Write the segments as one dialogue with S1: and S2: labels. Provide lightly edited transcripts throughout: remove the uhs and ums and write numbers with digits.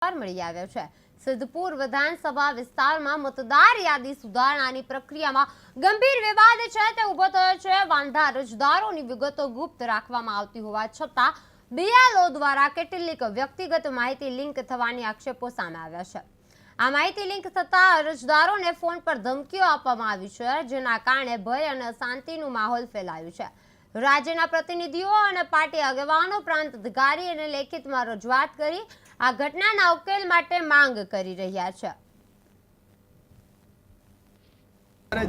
S1: મળી આવ્યો છે। સિદ્ધપુર વિધાનસભા વિસ્તારમાં મતદાર યાદી સુધારણાની પ્રક્રિયામાં ગંભીર વિવાદ છે તે ઉભો થયો છે। વાંધા અરજદારોની વિગતો ગુપ્ત રાખવામાં આવતી હોવા છતાં બીએલઓ દ્વારા કેટલીક વ્યક્તિગત માહિતી લીક થવાની આક્ષેપો સામે આવ્યા છે। આ માહિતી લીક થતાં અરજદારોને ફોન પર ધમકીઓ આપવામાં આવી છે, જેના કારણે ભય અને અશાંતિનું માહોલ ફેલાયું છે। રાજ્યના પ્રતિનિધિઓ અને પાર્ટી આગેવાનો પ્રાંત અધિકારીને લેખિતમાં રજૂઆત કરી આ ઘટનાના ઉકેલ માટે માંગ કરી રહ્યા છે।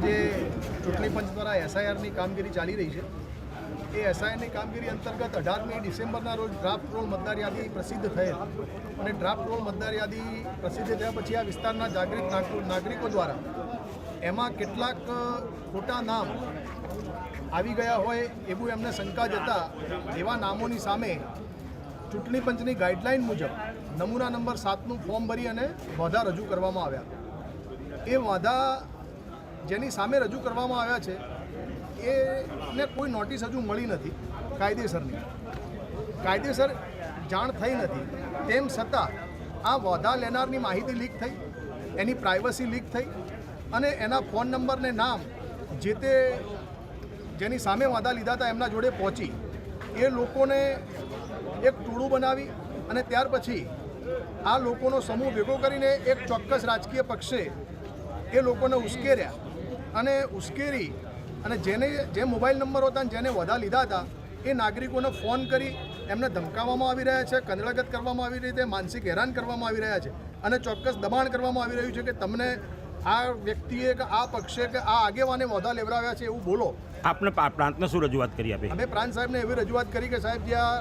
S2: જે ચૂંટણી પંચ દ્વારા એસઆઈઆરની કામગીરી ચાલી રહી છે, એ એસઆઈઆરની કામગીરી અંતર્ગત 18મી ડિસેમ્બરના રોજ ડ્રાફ્ટ રોલ મતદાર યાદી પ્રસિદ્ધ થયેલ અને ડ્રાફ્ટ રોલ મતદાર યાદી પ્રસિદ્ધ થયા પછી આ વિસ્તારના જાગૃત નાગરિકો દ્વારા એમાં કેટલાક ખોટા નામ આવી ગયા હોય એવું એમને શંકા જતા એવા નામોની સામે ચૂંટણી પંચની ગાઈડલાઇન મુજબ નમૂના નંબર 7નું ફોર્મ ભરી અને વાંધા રજૂ કરવામાં આવ્યા। એ વાંધા જેની સામે રજૂ કરવામાં આવ્યા છે એને કોઈ નોટિસ હજુ મળી નથી કાયદેસર જાણ થઈ નથી। તેમ છતાં આ વાંધા લેનારની માહિતી લીક થઈ, એની પ્રાઇવસી લીક થઈ અને એના ફોન નંબર ને નામ જે તે જેની સામે વાંધા લીધા હતા એમના જોડે પહોંચી એ લોકોને એક ટોળું બનાવી અને ત્યાર પછી આ લોકોનો સમૂહ ભેગો કરીને એક ચોક્કસ રાજકીય પક્ષે એ લોકોને ઉશ્કેર્યા અને ઉશ્કેરી અને જે મોબાઈલ નંબર હતા જેને વાંધા લીધા હતા એ નાગરિકોને ફોન કરી એમને ધમકાવવામાં આવી રહ્યા છે, કંદળગત કરવામાં આવી રહી છે, માનસિક હેરાન કરવામાં આવી રહ્યા છે અને ચોક્કસ દબાણ કરવામાં આવી રહ્યું છે કે તમને આ વ્યક્તિએ કે આ પક્ષે કે આ આગેવાને વાંધા લેવડાવ્યા છે એવું બોલો।
S3: આપને પ્રાંતને શું રજૂઆત કરી આપે?
S2: અમે પ્રાંત સાહેબને એવી રજૂઆત કરી કે સાહેબ જે આ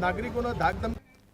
S2: નાગરિકોનો ધાક ધમકી